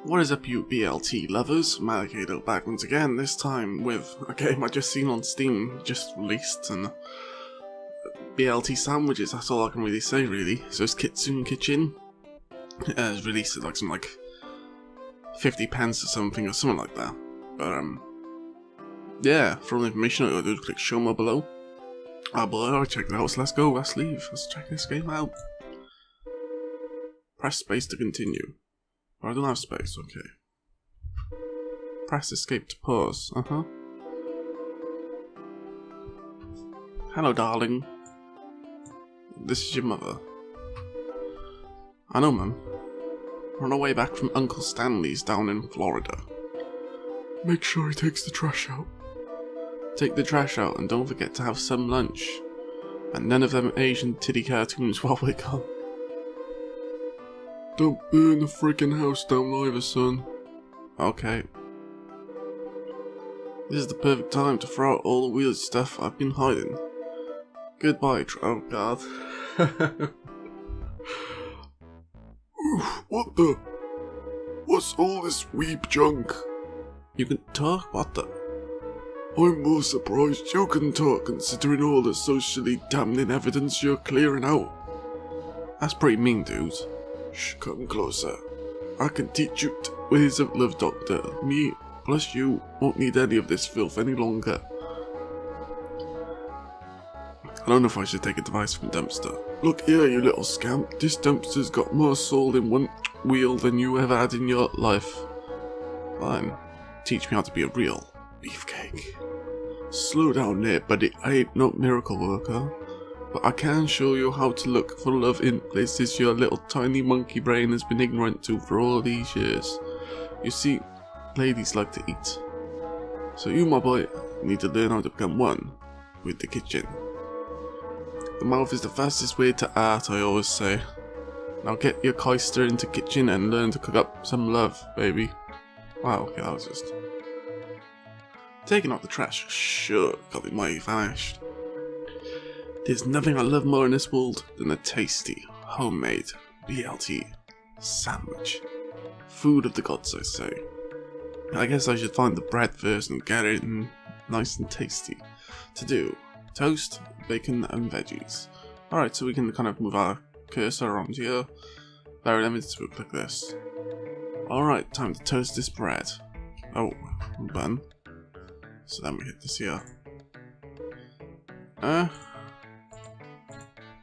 What is up, you BLT lovers? Manic Ado back once again, this time with a game I just seen on Steam, just released, and BLT sandwiches, that's all I can really say really. So it's Kitsune Kitchen. It's released at like some 50 pence or something like that. But yeah, for all the information all you gotta do is click show more below. But alright, check it out, so let's go, let's leave, let's check this game out. Press space to continue. Oh, I don't have space, okay. Press escape to pause, Hello, darling. This is your mother. I know, Mum. We're on our way back from Uncle Stanley's down in Florida. Make sure he takes the trash out. Take the trash out and don't forget to have some lunch. And none of them Asian titty cartoons while we're gone. Don't burn the freaking house down either, son. Okay. This is the perfect time to throw out all the weird stuff I've been hiding. Goodbye, oh god. Oof, what the? What's all this weeb junk? You can talk? What the? I'm more surprised you can talk considering all the socially damning evidence you're clearing out. That's pretty mean, dude. Shh, come closer. I can teach you ways of love, Doctor. Me, plus you, won't need any of this filth any longer. I don't know if I should take advice from Dumpster. Look here, you little scamp. This dumpster's got more soul in one wheel than you ever had in your life. Fine. Teach me how to be a real beefcake. Slow down there, buddy. I ain't no miracle worker. But I can show you how to look for love in places your little tiny monkey brain has been ignorant to for all these years. You see, ladies like to eat. So you, my boy, need to learn how to become one with the kitchen. The mouth is the fastest way to art, I always say. Now get your keister into kitchen and learn to cook up some love, baby. Wow, okay, that was just... Taking out the trash, sure, got me mighty vanished. There's nothing I love more in this world than a tasty, homemade BLT sandwich. Food of the gods, I say. I guess I should find the bread first and get it nice and tasty. To do, toast, bacon and veggies. Alright, so we can kind of move our cursor around here. Very limited, so we'll click this. Alright, time to toast this bread. Oh, bun. So then we hit this here.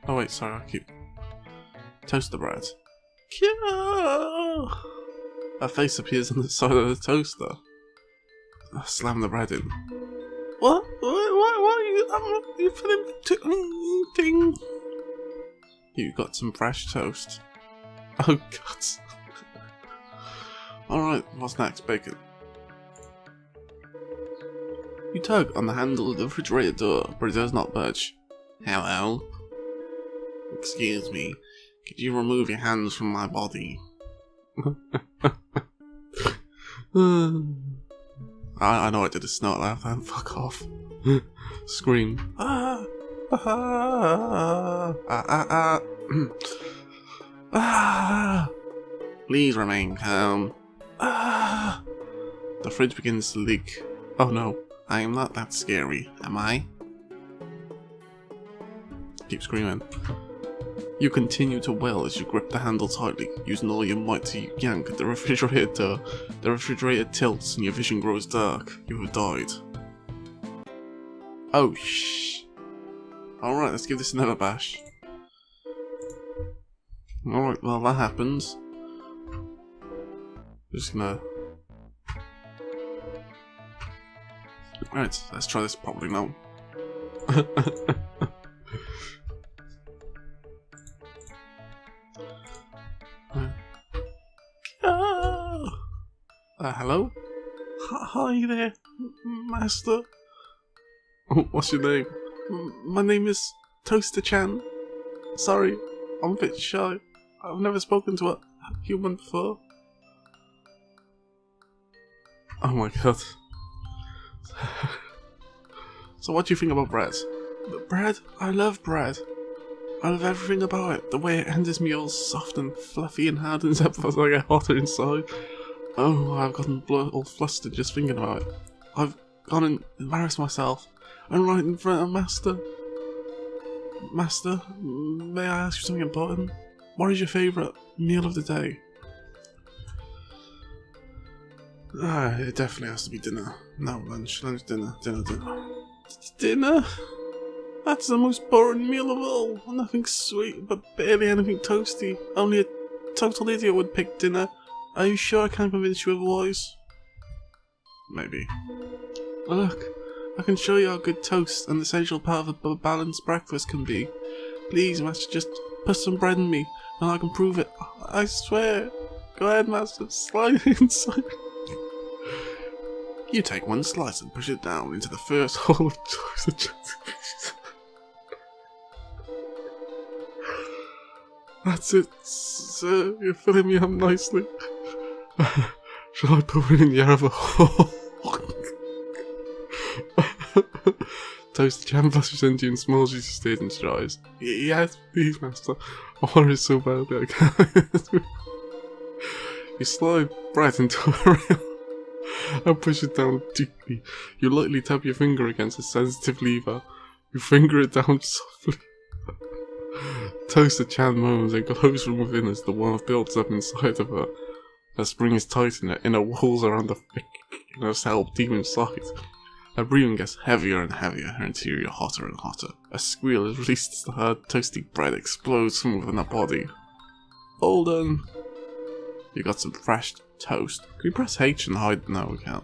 Oh wait, sorry, I keep... Toast the bread. Her face appears on the side of the toaster. I slam the bread in. What are you feeling thing? You got some fresh toast. Oh god. Alright, what's next? Bacon. You tug on the handle of the refrigerator door, but it does not budge. Hello? Excuse me, could you remove your hands from my body? I know I did a snort laugh then, fuck off. Scream. Please remain calm. The fridge begins to leak. Oh no, I am not that scary, am I? Keep screaming. You continue to wail as you grip the handle tightly, using all your might to yank at the refrigerator. The refrigerator tilts and your vision grows dark. You have died. Oh shh. Alright, let's give this another bash. Alright, well that happens. Just gonna... Alright, let's try this properly now. Hello? Hi there, master. What's your name? My name is Toaster-chan. Sorry, I'm a bit shy. I've never spoken to a human before. Oh my god. So what do you think about bread? Bread? I love bread. I love everything about it. The way it enters me all soft and fluffy and hard and stuff as I get hotter inside. Oh, I've gotten all flustered just thinking about it. I've gone and embarrassed myself. I'm right in front of Master. Master, may I ask you something important? What is your favourite meal of the day? It definitely has to be dinner. No, lunch, dinner. Dinner? That's the most boring meal of all. Nothing sweet, but barely anything toasty. Only a total idiot would pick dinner. Are you sure I can't convince you otherwise? Maybe. Look, I can show you how good toast, an essential part of a balanced breakfast, can be. Please, Master, just put some bread in me, and I can prove it. I swear. Go ahead, Master, slide it inside. You take one slice and push it down into the first hole of toast. That's it, sir. You're filling me up nicely. Shall I put it in the other hole? Toast the jam plus into and small juicy stays and dries. Yes, please, Master. I want it so badly I can't. You slide bread into a rail and push it down deeply. You lightly tap your finger against a sensitive lever. You finger it down softly. Toast the jam moans and glows from within as the warmth builds up inside of her. Her spring is tight and her inner walls around the thickness help deep inside. Her breathing gets heavier and heavier, her interior hotter and hotter. A squeal is released as the hard, toasty bread explodes from within her body. All done. You got some fresh toast. Can we press H and hide? No, we can't.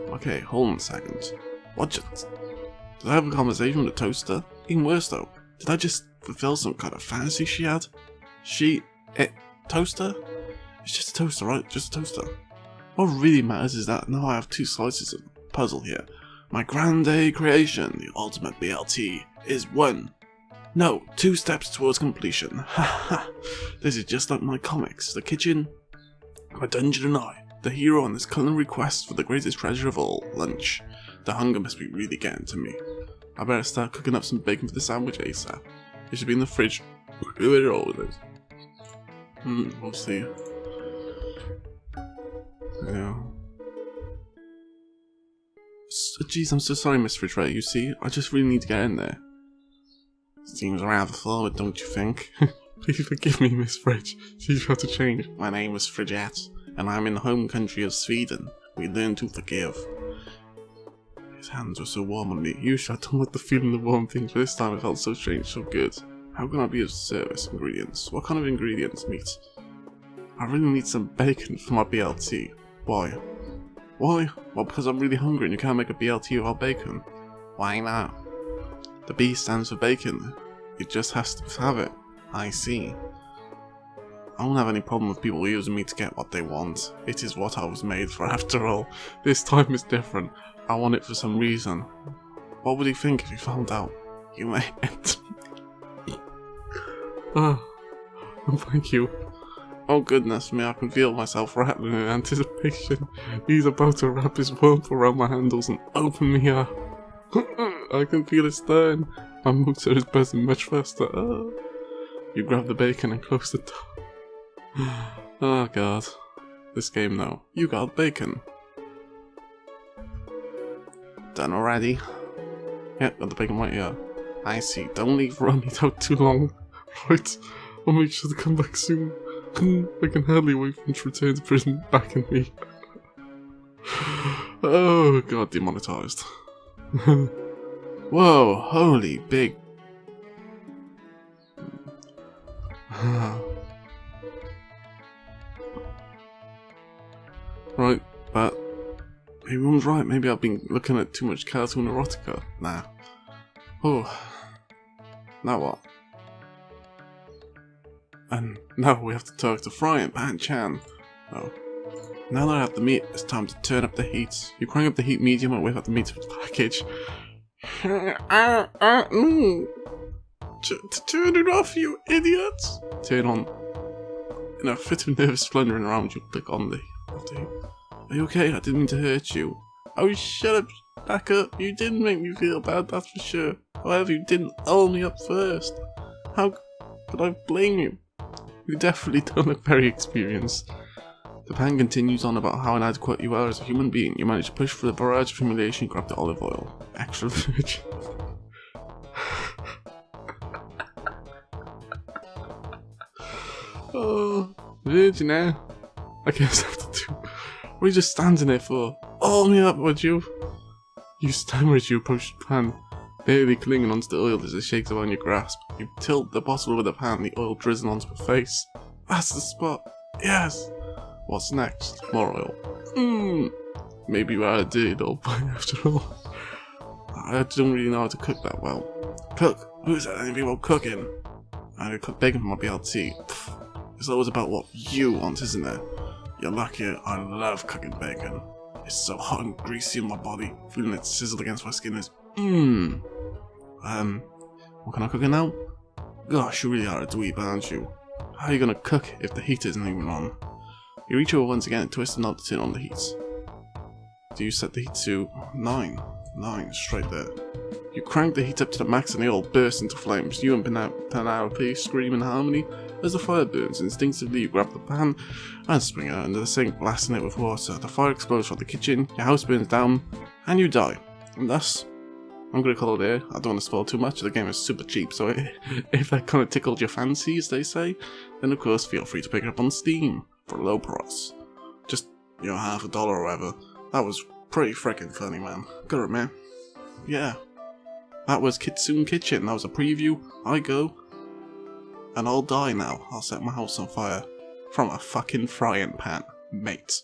Okay, hold on a second. Watch it. Did I have a conversation with a toaster? Even worse though, did I just fulfill some kind of fantasy she had? Toaster? It's just a toaster, right? Just a toaster. What really matters is that now I have two slices of puzzle here. My grande creation, the ultimate BLT, is 2 steps towards completion. Haha. This is just like my comics. The kitchen, my dungeon and I, the hero on this culinary quest for the greatest treasure of all, lunch. The hunger must be really getting to me. I better start cooking up some bacon for the sandwich ASAP. It should be in the fridge. Who it all with it? We'll see. Yeah. Jeez, I'm so sorry, Miss Fridge. You see, I just really need to get in there. Seems rather forward, don't you think? Please forgive me, Miss Fridge. She's got to change. My name is Fridgette, and I'm in the home country of Sweden. We learn to forgive. His hands were so warm on me. Usually I don't like the feeling of warm things, but this time it felt so strange, so good. How can I be of service? Ingredients. What kind of ingredients? Meat. I really need some bacon for my BLT. Why? Why? Well, because I'm really hungry and you can't make a BLT without bacon. Why not? The B stands for bacon. It just has to have it. I see. I don't have any problem with people using me to get what they want. It is what I was made for after all. This time is different. I want it for some reason. What would he think if he found out? You may enter me. Thank you. Oh goodness me, I can feel myself rattling in anticipation. He's about to wrap his warmth around my handles and open me up. I can feel it stirring. My moves are buzzing much faster. You grab the bacon and close the door. Oh god. This game now. You got bacon. Done already? Yep, got the bacon right here. I see. Don't leave running out too long. Right. I'll make sure to come back soon. I can hardly wait for him to return to prison back in me. Oh god, demonetized. Whoa, holy big. Right, but maybe Mum's right. Maybe I've been looking at too much cartoon erotica. Nah. Oh. Now what? And now we have to talk to Fry and Pan Chan. Oh. Now that I have the meat, it's time to turn up the heat. You crank up the heat medium and whip out the meat to the package. Turn it off, you idiots! Turn on. In a fit of nervous splendouring around, you click on the heat. Are you okay? I didn't mean to hurt you. Oh, shut up, back up. You didn't make me feel bad, that's for sure. However, you didn't oil me up first. How could I blame you? You definitely don't look very experienced. The pan continues on about how inadequate you are as a human being. You manage to push through the barrage of humiliation, grab the olive oil. Extra virgin. Oh, virgin eh? I guess I have to do. What are you just standing there for? Oh, me up, would you? You stammer as you approach the pan, barely clinging onto the oil as it shakes around your grasp. You tilt the bottle over the pan, the oil drizzling onto her face. That's the spot. Yes. What's next? More oil. Maybe you are a dirty little boy after all. I don't really know how to cook that well. Cook? Who said anything about cooking? I'm gonna cook bacon for my BLT. It's always about what you want, isn't it? You're lucky I love cooking bacon. It's so hot and greasy in my body. Feeling it sizzle against my skin is what can I cook now? Gosh, you really are a dweeb, aren't you? How are you gonna cook if the heat isn't even on? You reach over once again and twist the knob to turn on the heat. Do you set the heat to 9? 9, straight there. You crank the heat up to the max and the oil bursts into flames. You and Penelope scream in harmony as the fire burns. Instinctively, you grab the pan and spring it under the sink, blasting it with water. The fire explodes from the kitchen, your house burns down, and you die. And thus, I'm gonna call it there. I don't want to spoil too much. The game is super cheap, so if that kind of tickled your fancy, as they say, then of course feel free to pick it up on Steam for a low price. Just, $50 or whatever. That was pretty freaking funny, man. Gotta admit. Yeah. That was Kitsune Kitchen. That was a preview. I go. And I'll die now. I'll set my house on fire. From a fucking frying pan. Mate.